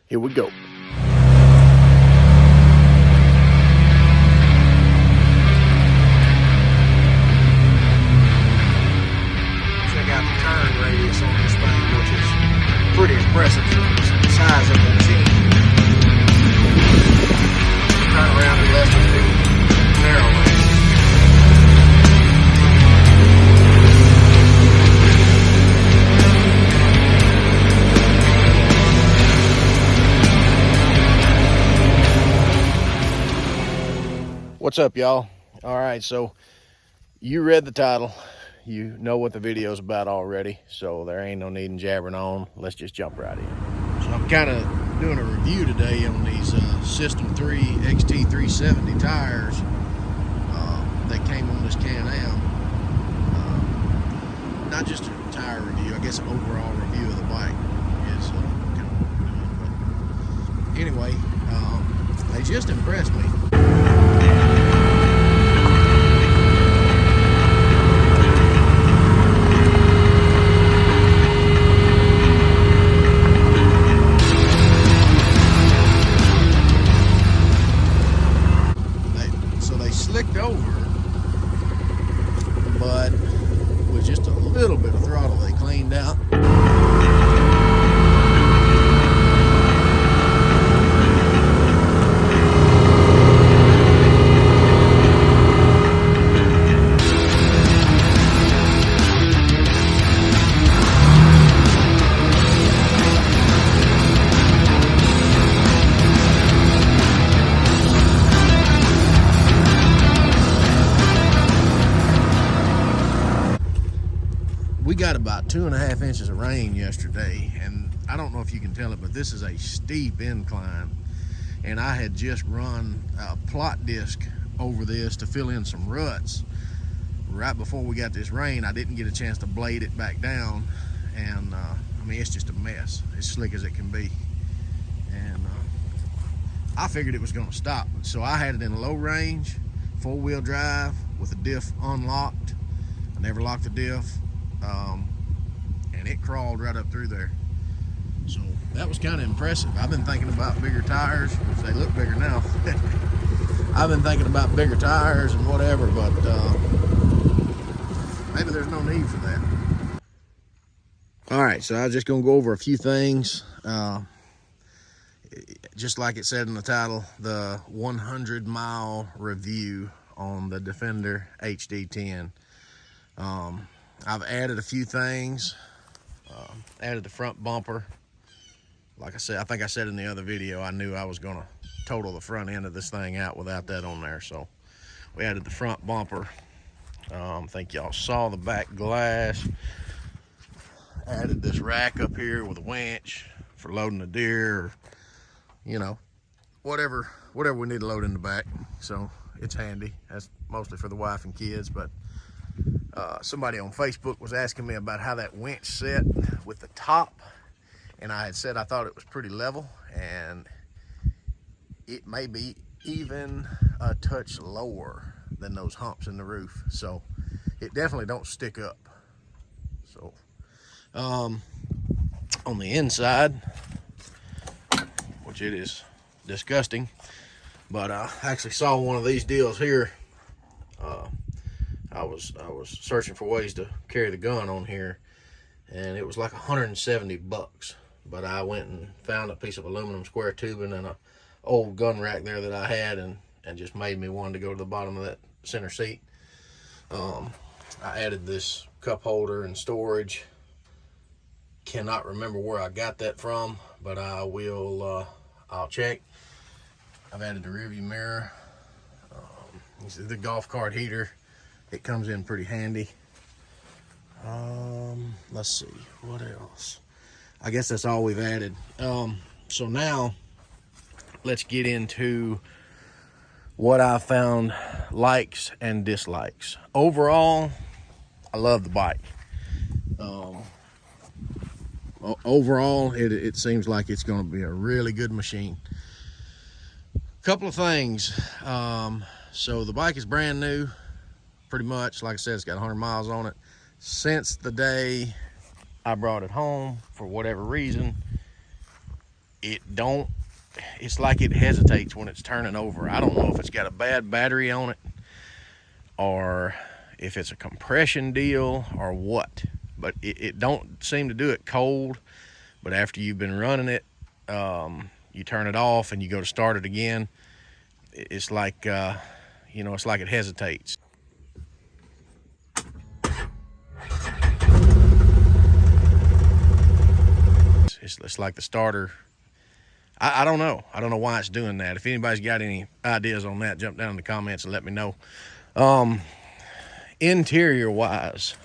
Here we go. Check out the turn radius on this thing, which is pretty impressive for the size of the machine. Turn around in less than 2 narrow lanes. What's up, y'all? All right, so you read the title. You know what the video's about already, so there ain't no need in jabbering on. Let's just jump right in. So I'm kind of doing a review today on these System 3 XT370 tires that came on this Can-Am. Not just a tire review, I guess an overall review of the bike is kind of what we're doing. But anyway, they just impressed me. Slicked over, but with just a little bit of throttle they cleaned out. We got about 2.5 inches of rain yesterday, and I don't know if you can tell it, but this is a steep incline, and I had just run a plot disc over this to fill in some ruts. Right before we got this rain, I didn't get a chance to blade it back down, and I mean, it's just a mess. It's slick as it can be, and I figured it was going to stop, so I had it in low range, 4-wheel drive with the diff unlocked. I never locked the diff. And it crawled right up through there. So that was kind of impressive. I've been thinking about bigger tires, which they look bigger now. I've been thinking about bigger tires and whatever, but maybe there's no need for that. All right, so I was just gonna go over a few things. Just like it said in the title, the 100-mile review on the Defender HD-10. I've added a few things. Added the front bumper. Like I said, I think I said in the other video, I knew I was gonna total the front end of this thing out without that on there. So we added the front bumper. I think y'all saw the back glass. Added this rack up here with a winch for loading the deer, or, you know, whatever we need to load in the back. So it's handy. That's mostly for the wife and kids, but somebody on Facebook was asking me about how that winch set with the top, and I had said I thought it was pretty level, and it may be even a touch lower than those humps in the roof, so it definitely don't stick up. So on the inside, which it is disgusting, but I actually saw one of these deals here. I was searching for ways to carry the gun on here, and it was like $170. But I went and found a piece of aluminum square tubing and a old gun rack there that I had, and just made me one to go to the bottom of that center seat. I added this cup holder and storage. Cannot remember where I got that from, but I will. I'll check. I've added the rearview mirror. The golf cart heater. It comes in pretty handy. Let's see, what else? I guess that's all we've added. So now let's get into what I found likes and dislikes. Overall, I love the bike. Overall, it seems like it's going to be a really good machine. Couple of things. So the bike is brand new. Pretty much, like I said, it's got 100 miles on it. Since the day I brought it home, for whatever reason, it's like it hesitates when it's turning over. I don't know if it's got a bad battery on it, or if it's a compression deal or what, but it don't seem to do it cold. But after you've been running it, you turn it off and you go to start it again, it's like it's like it hesitates. It's like the starter. I don't know why it's doing that. If anybody's got any ideas on that, jump down in the comments and let me know. Interior wise,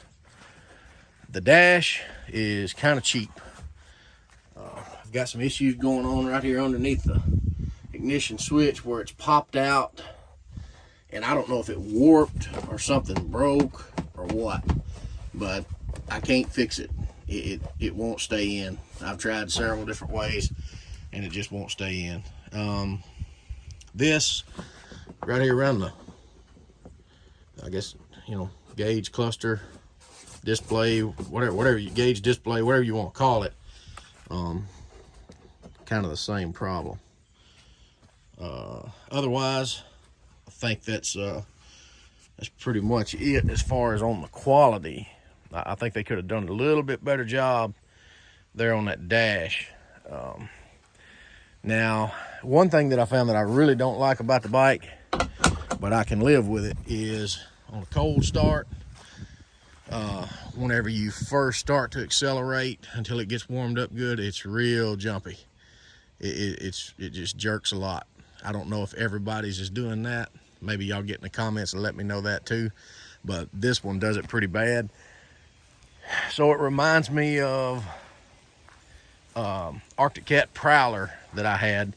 the dash is kind of cheap. I've got some issues going on right here underneath the ignition switch where it's popped out, and I don't know if it warped or something broke or what, but I can't fix it. It won't stay in. I've tried several different ways and it just won't stay in. This right here around the, I guess, gauge cluster, display, whatever you gauge display, whatever you want to call it, kind of the same problem. Otherwise, I think that's pretty much it as far as on the quality. I think they could have done a little bit better job there on that dash. Now, one thing that I found that I really don't like about the bike, but I can live with it, is on a cold start, whenever you first start to accelerate until it gets warmed up good, it's real jumpy. It just jerks a lot. I don't know if everybody's is doing that. Maybe y'all get in the comments and let me know that too, but this one does it pretty bad. So it reminds me of Arctic Cat Prowler that I had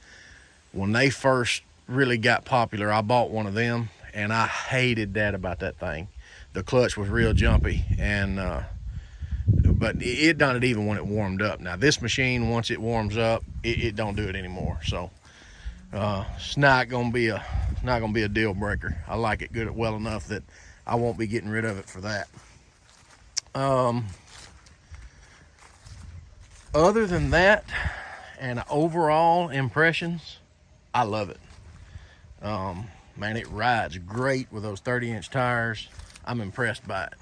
when they first really got popular. I bought one of them and I hated that about that thing. The clutch was real jumpy, and but it done it even when it warmed up. Now this machine, once it warms up, it don't do it anymore. So it's not gonna be a deal breaker. I like it good well enough that I won't be getting rid of it for that. Other than that, and overall impressions, I love it. Man, it rides great with those 30-inch tires. I'm impressed by it.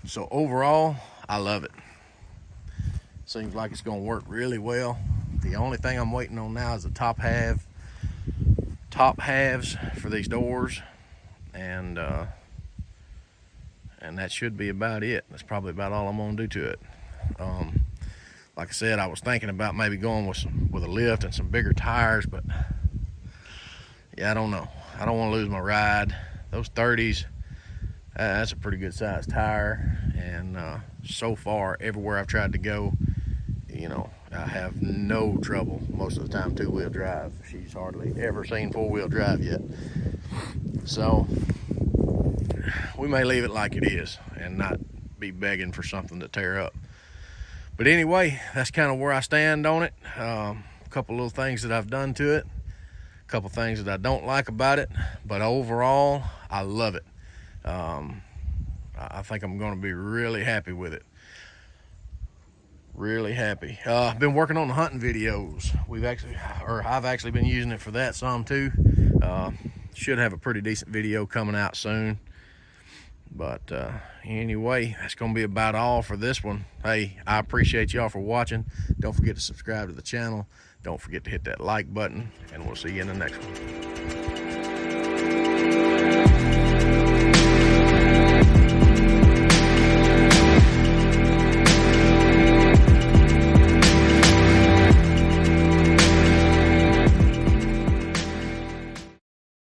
So overall, I love it. Seems like it's gonna work really well. The only thing I'm waiting on now is the top halves for these doors, and that should be about it. That's probably about all I'm gonna do to it. Like I said, I was thinking about maybe going with a lift and some bigger tires, but yeah, I don't know. I don't want to lose my ride. Those 30s, that's a pretty good sized tire, and so far everywhere I've tried to go, I have no trouble most of the time two-wheel drive. She's hardly ever seen four-wheel drive yet. So we may leave it like it is and not be begging for something to tear up. But anyway, that's kind of where I stand on it. A couple little things that I've done to it, a couple things that I don't like about it, but overall, I love it. I think I'm going to be really happy with it. Really happy. I've been working on the hunting videos. I've actually been using it for that some too. Should have a pretty decent video coming out soon. But anyway, that's going to be about all for this one. Hey, I appreciate y'all for watching. Don't forget to subscribe to the channel. Don't forget to hit that like button, and we'll see you in the next one.